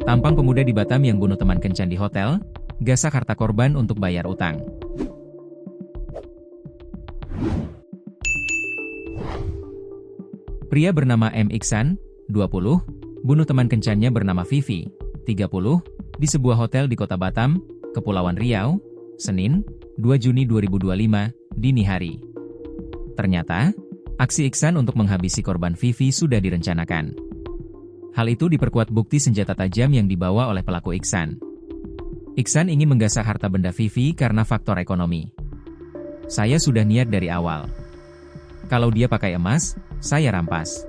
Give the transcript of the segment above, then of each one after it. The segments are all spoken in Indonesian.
Tampang pemuda di Batam yang bunuh teman kencan di hotel, gasak harta korban untuk bayar utang. Pria bernama M. Iksan, 20, bunuh teman kencannya bernama Vivi, 30, di sebuah hotel di Kota Batam, Kepulauan Riau, Senin, 2 Juni 2025, dini hari. Ternyata, aksi Iksan untuk menghabisi korban Vivi sudah direncanakan. Hal itu diperkuat bukti senjata tajam yang dibawa oleh pelaku Iksan. Iksan ingin menggasak harta benda Vivi karena faktor ekonomi. Saya sudah niat dari awal. Kalau dia pakai emas, saya rampas.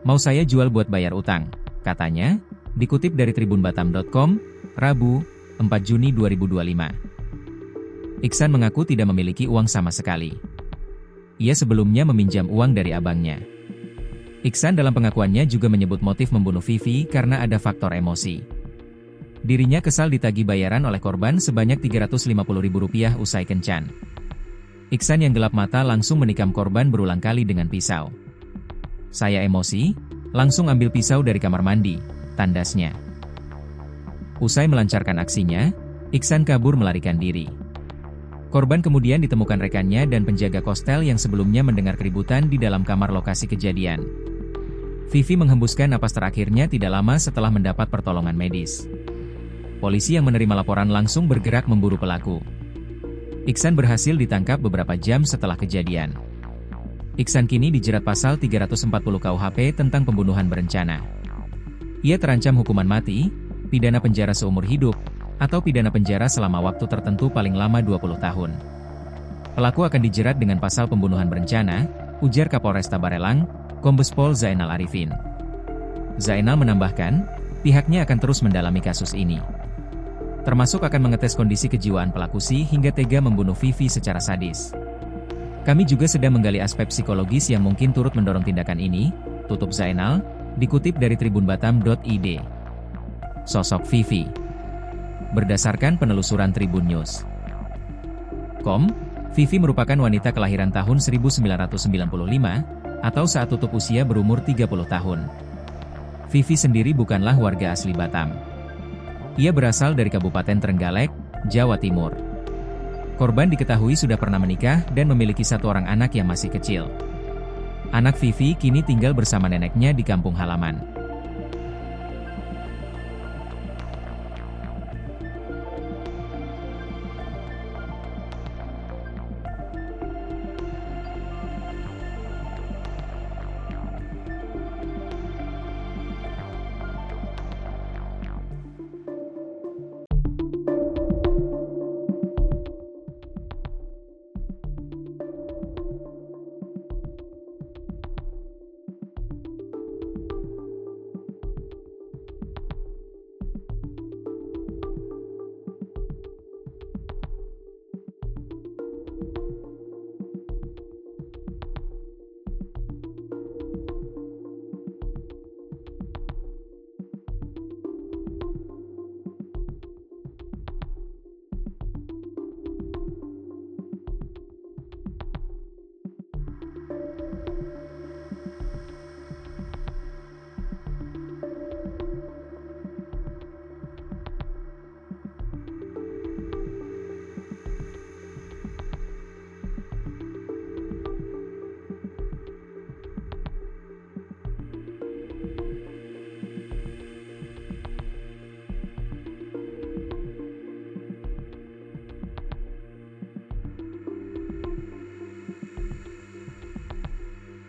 Mau saya jual buat bayar utang, katanya, dikutip dari tribunbatam.com, Rabu, 4 Juni 2025. Iksan mengaku tidak memiliki uang sama sekali. Ia sebelumnya meminjam uang dari abangnya. Iksan dalam pengakuannya juga menyebut motif membunuh Vivi karena ada faktor emosi. Dirinya kesal ditagih bayaran oleh korban sebanyak Rp350.000 usai kencan. Iksan yang gelap mata langsung menikam korban berulang kali dengan pisau. Saya emosi, langsung ambil pisau dari kamar mandi, tandasnya. Usai melancarkan aksinya, Iksan kabur melarikan diri. Korban kemudian ditemukan rekannya dan penjaga kostel yang sebelumnya mendengar keributan di dalam kamar lokasi kejadian. Vivi menghembuskan napas terakhirnya tidak lama setelah mendapat pertolongan medis. Polisi yang menerima laporan langsung bergerak memburu pelaku. Iksan berhasil ditangkap beberapa jam setelah kejadian. Iksan kini dijerat pasal 340 KUHP tentang pembunuhan berencana. Ia terancam hukuman mati, pidana penjara seumur hidup, atau pidana penjara selama waktu tertentu paling lama 20 tahun. Pelaku akan dijerat dengan pasal pembunuhan berencana, ujar Kapolresta Barelang, Kombes Pol Zainal Arifin. Zainal menambahkan, pihaknya akan terus mendalami kasus ini. Termasuk akan mengetes kondisi kejiwaan pelaku hingga tega membunuh Vivi secara sadis. Kami juga sedang menggali aspek psikologis yang mungkin turut mendorong tindakan ini, tutup Zainal, dikutip dari tribunbatam.id. Sosok Vivi. Berdasarkan penelusuran Tribun News. Vivi merupakan wanita kelahiran tahun 1995, atau saat tutup usia berumur 30 tahun. Vivi sendiri bukanlah warga asli Batam. Ia berasal dari Kabupaten Trenggalek, Jawa Timur. Korban diketahui sudah pernah menikah dan memiliki satu orang anak yang masih kecil. Anak Vivi kini tinggal bersama neneknya di kampung halaman.